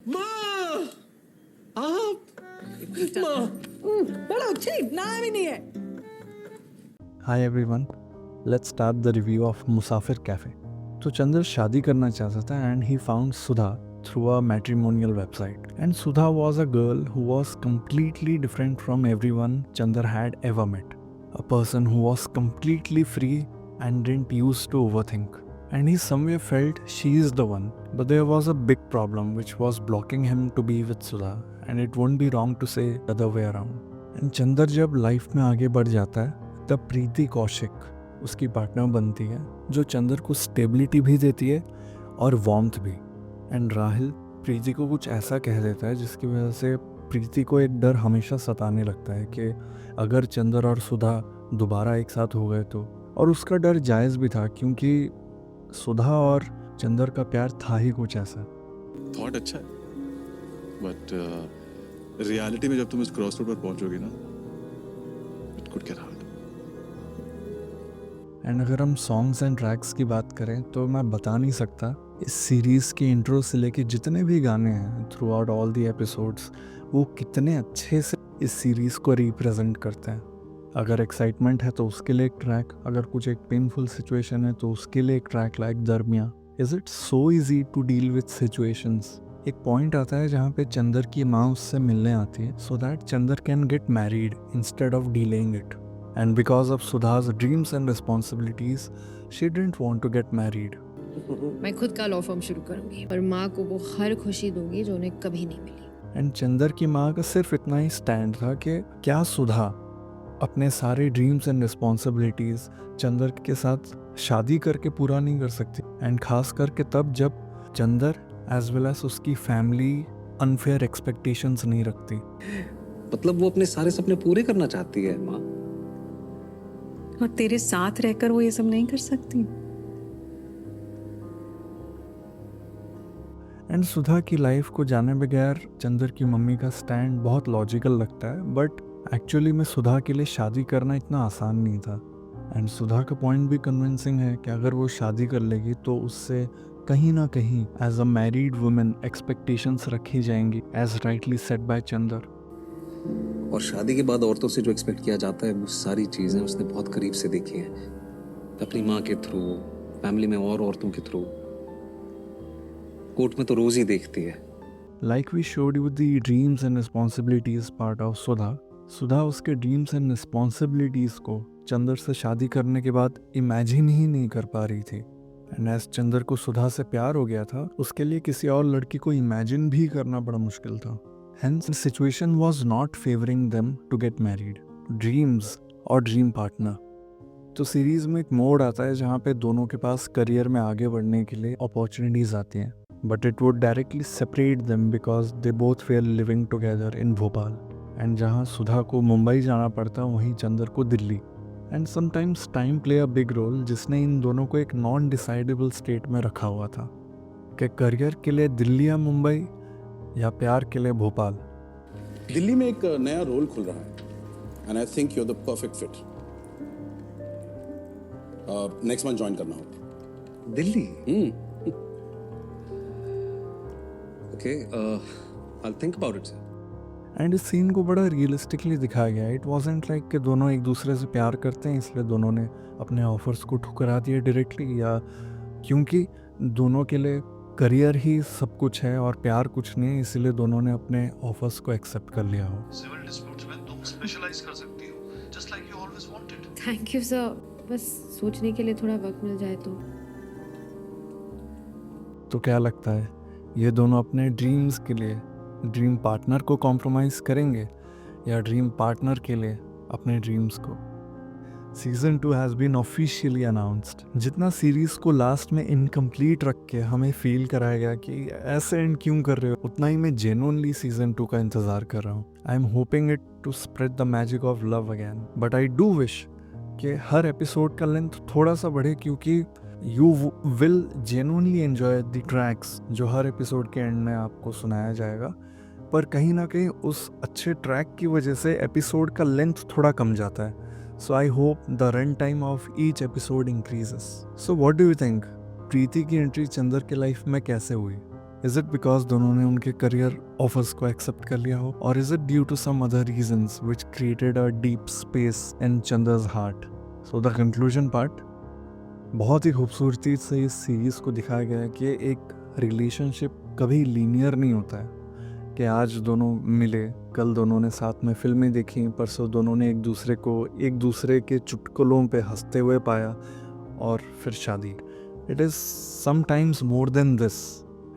माँ, आप माँ, बोलो ठीक नाम ही नहीं है। Hi everyone, let's start the review of Musafir Cafe. तो चंदर शादी करना चाहता था and he found Sudha through a matrimonial website. And Sudha was a girl who was completely different from everyone Chandar had ever met. A person who was completely free and didn't used to overthink. And he somewhere felt she is the one. But there was a big problem which was blocking him to be with Sudha. And it won't be wrong to say the other way around. And Chandar जब life में आगे बढ़ जाता है तब प्रीति कौशिक उसकी partner बनती है जो चंदर को स्टेबिलिटी भी देती है और वार्मथ भी। एंड राहिल प्रीति को कुछ ऐसा कह देता है जिसकी वजह से प्रीति को एक डर हमेशा सताने लगता है कि अगर चंदर और सुधा दोबारा एक साथ हो गए तो। और उसका डर जायज़ भी था क्योंकि सुधा और चंदर का प्यार था ही कुछ ऐसा। थॉट अच्छा है, बट रियलिटी में जब तुम इस क्रॉस रोड पर पहुंचोगे ना, it could get hard. And अगर हम सॉन्ग्स एंड ट्रैक्स की बात करें तो मैं बता नहीं सकता इस सीरीज़ के इंट्रो से लेके जितने भी गाने हैं through out all the episodes वो कितने अच्छे से इस सीरीज़ को रिप्रेजेंट करते हैं। अगर एक्साइटमेंट है तो उसके लिए एक ट्रैक, अगर कुछ एक पेनफुल सिचुएशन है तो उसके लिए एक ट्रैक लाइक दरमिया। Is it so easy to deal with situations. एक पॉइंट आता है जहाँ पे चंदर की माँ उससे मिलने आती है so that Chander can get married instead of delaying it. And because of Sudha's dreams and responsibilities, she didn't want to get married. मैं खुद का लॉ फर्म शुरू करूंगी और माँ को वो हर खुशी दूंगी जो उन्हें कभी नहीं मिली। एंड चंदर की माँ का सिर्फ इतना ही स्टैंड था कि क्या सुधा अपने सारे ड्रीम्स एंड रिस्पॉन्सिबिलिटीज चंदर के साथ शादी करके पूरा नहीं कर सकती। एंड खास करके तब जब चंदर एज वेल एज उसकी फैमिली अनफेयर एक्सपेक्टेशंस नहीं रखती। मतलब वो अपने सारे सपने पूरे करना चाहती है माँ, और तेरे साथ रहकर वो ये सब नहीं कर सकती। एंड सुधा की लाइफ को जाने बगैर चंदर की मम्मी का स्टैंड बहुत लॉजिकल लगता है, बट एक्चुअली में सुधा के लिए शादी करना इतना आसान नहीं था। एंड सुधा का पॉइंट भी कन्विंसिंग है कि अगर वो शादी कर लेगी तो उससे कहीं ना कहीं as a married women expectations रखी जाएंगी as rightly set by Chandar. और शादी के बाद औरतों से जो एक्सपेक्ट किया जाता है वो सारी चीजें उसने बहुत करीब से देखी हैं, अपनी माँ के थ्रू, फैमिली में और औरतों के थ्रू, कोर्ट में तो रोज ही देखती है। Like we showed you the dreams and responsibilities part of Sudha. Sudha उसके ड्रीम्स एंड रिस्पॉन्सिबिलिटीज को चंदर से शादी करने के बाद इमेजिन ही नहीं कर पा रही थी। एंड एज चंदर को सुधा से प्यार हो गया था उसके लिए किसी और लड़की को इमेजिन भी करना बड़ा मुश्किल था। Hence, the situation was not favoring them to get married. Dreams और ड्रीम पार्टनर। तो सीरीज में एक मोड आता है जहाँ पे दोनों के पास करियर में आगे बढ़ने के लिए अपॉर्चुनिटीज आती हैं, but it would directly separate them because they both were living together in Bhopal. And जहाँ सुधा को मुंबई जाना पड़ता वहीं चंदर को Delhi. And sometimes time play a big role जिसने इन दोनों को एक नॉन डिसाइडेबल स्टेट में रखा हुआ था कि करियर के लिए दिल्ली या मुंबई या प्यार के लिए भोपाल। दिल्ली में एक नया रोल खुल रहा है and I think you are the perfect fit. Next month join करना होगा। Delhi? Okay, I will think about it. And इस सीन को बड़ा रियलिस्टिकली दिखाया गया है। इट वॉजंट लाइक कि दोनों एक दूसरे से प्यार करते हैं इसलिए दोनों ने अपने ऑफर्स को ठुकरा दिया डायरेक्टली, या क्योंकि दोनों के लिए करियर ही सब कुछ है और प्यार कुछ नहीं है इसलिए दोनों ने अपने ऑफर्स को एक्सेप्ट कर लिया हो। सिविल डिस्प्यूट्स में तुम स्पेशलाइज कर सकती हो, just like you always wanted. Thank you sir, बस सोचने के लिए थोड़ा वक्त मिल जाए तो क्या लगता है ये दोनों अपने ड्रीम्स के लिए ड्रीम पार्टनर को कॉम्प्रोमाइज़ करेंगे या ड्रीम पार्टनर के लिए अपने ड्रीम्स को? Season 2 has been officially announced. जितना सीरीज को लास्ट में इनकम्प्लीट रख के हमें फील कराया गया कि ऐसे एंड क्यों कर रहे हो, उतना ही मैं जेन्युइनली सीजन 2 का इंतज़ार कर रहा हूँ। I am hoping it to spread the magic of love again, but I do wish कि हर एपिसोड का लेंथ थोड़ा सा बढ़े क्योंकि you will genuinely enjoy the tracks जो हर एपिसोड के एंड में आपको सुनाया जाएगा, पर कहीं ना कहीं उस अच्छे ट्रैक की वजह से एपिसोड का लेंथ थोड़ा कम जाता है। So I hope the run time of each episode increases. So what do you think? प्रीति की एंट्री चंदर के लाइफ में कैसे हुई? इज इट बिकॉज दोनों ने उनके करियर ऑफर्स को एक्सेप्ट कर लिया हो, और is it due to some other reasons which created a deep space in Chander's heart? So the conclusion part, बहुत ही खूबसूरती से इस सीरीज़ को दिखाया गया है कि एक रिलेशनशिप कभी लीनियर नहीं होता है कि आज दोनों मिले, कल दोनों ने साथ में फिल्में देखी, परसों दोनों ने एक दूसरे को एक दूसरे के चुटकुलों पे हंसते हुए पाया और फिर शादी. It is sometimes more than this,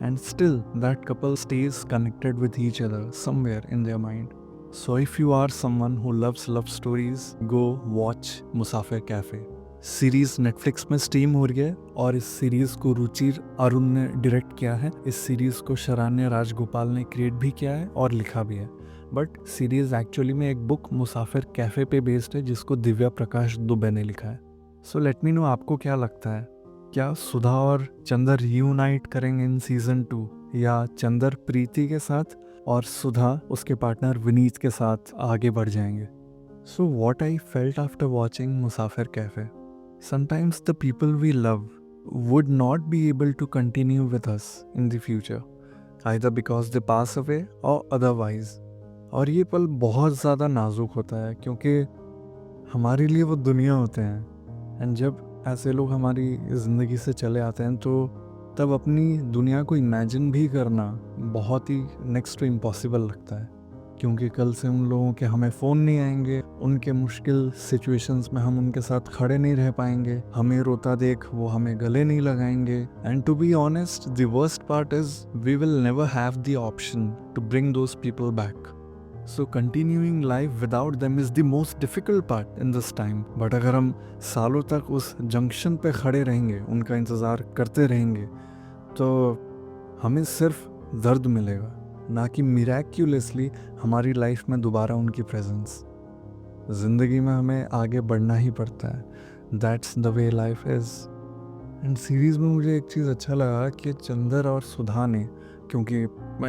and still that couple stage connected with each other somewhere in their mind. So if you are someone who loves love stories, go watch Musafir cafe. Series Netflix में stream हो रही है और इस series को रुचिर अरुण ने direct किया है. इस सीरीज को शरण्य राजगोपाल ने क्रिएट भी किया है और लिखा भी है. बट सीरीज एक्चुअली में एक बुक मुसाफिर कैफे पे बेस्ड है जिसको दिव्या प्रकाश दुबे ने लिखा है. सो लेट मी नो आपको क्या लगता है, क्या सुधा और चंदर रीयूनाइट करेंगे इन सीजन 2, या चंदर प्रीति के साथ और सुधा उसके पार्टनर विनीत के साथ आगे बढ़ जाएंगे? So what I felt after watching Musafir cafe, sometimes the people we love would not be able to continue with us in the future, either because they pass away or otherwise. और ये पल बहुत ज़्यादा नाजुक होता है क्योंकि हमारे लिए वो दुनिया होते हैं, एंड जब ऐसे लोग हमारी ज़िंदगी से चले आते हैं तो तब अपनी दुनिया को इमेजिन भी करना बहुत ही नेक्स्ट टू इम्पॉसिबल लगता है, क्योंकि कल से उन लोगों के हमें फ़ोन नहीं आएंगे, उनके मुश्किल सिचुएशंस में हम उनके साथ खड़े नहीं रह पाएंगे, हमें रोता देख वो हमें गले नहीं लगाएंगे. And to be honest, the worst part is we will never have the option to bring those people back. So continuing life without them is the most difficult part in this time. But अगर हम सालों तक उस junction पे खड़े रहेंगे, उनका इंतज़ार करते रहेंगे, तो हमें सिर्फ दर्द मिलेगा, ना कि मिराक्युलसली हमारी लाइफ में दोबारा उनकी प्रेजेंस. ज़िंदगी में हमें आगे बढ़ना ही पड़ता है. That's the way life is. And series में मुझे एक चीज़ अच्छा लगा कि चंदर और सुधा ने, क्योंकि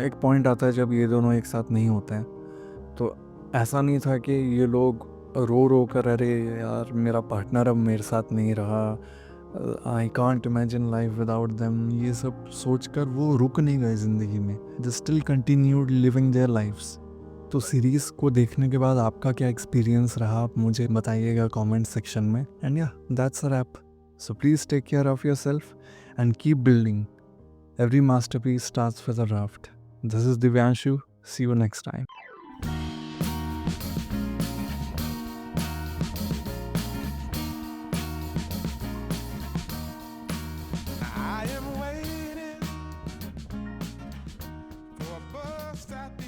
एक पॉइंट आता है जब ये दोनों एक साथ नहीं होते हैं, तो ऐसा नहीं था कि ये लोग रो रो कर अरे यार मेरा पार्टनर अब मेरे साथ नहीं रहा, I can't imagine life without them, ये सब सोचकर वो रुक नहीं गए ज़िंदगी में. They still continued living their lives. तो सीरीज़ को देखने के बाद आपका क्या एक्सपीरियंस रहा, आप मुझे बताइएगा कमेंट सेक्शन में. And yeah that's a wrap. So please take care of yourself and keep building. Every masterpiece starts with a draft. This is Divyanshu. See you next time. I am waiting for a bus stop.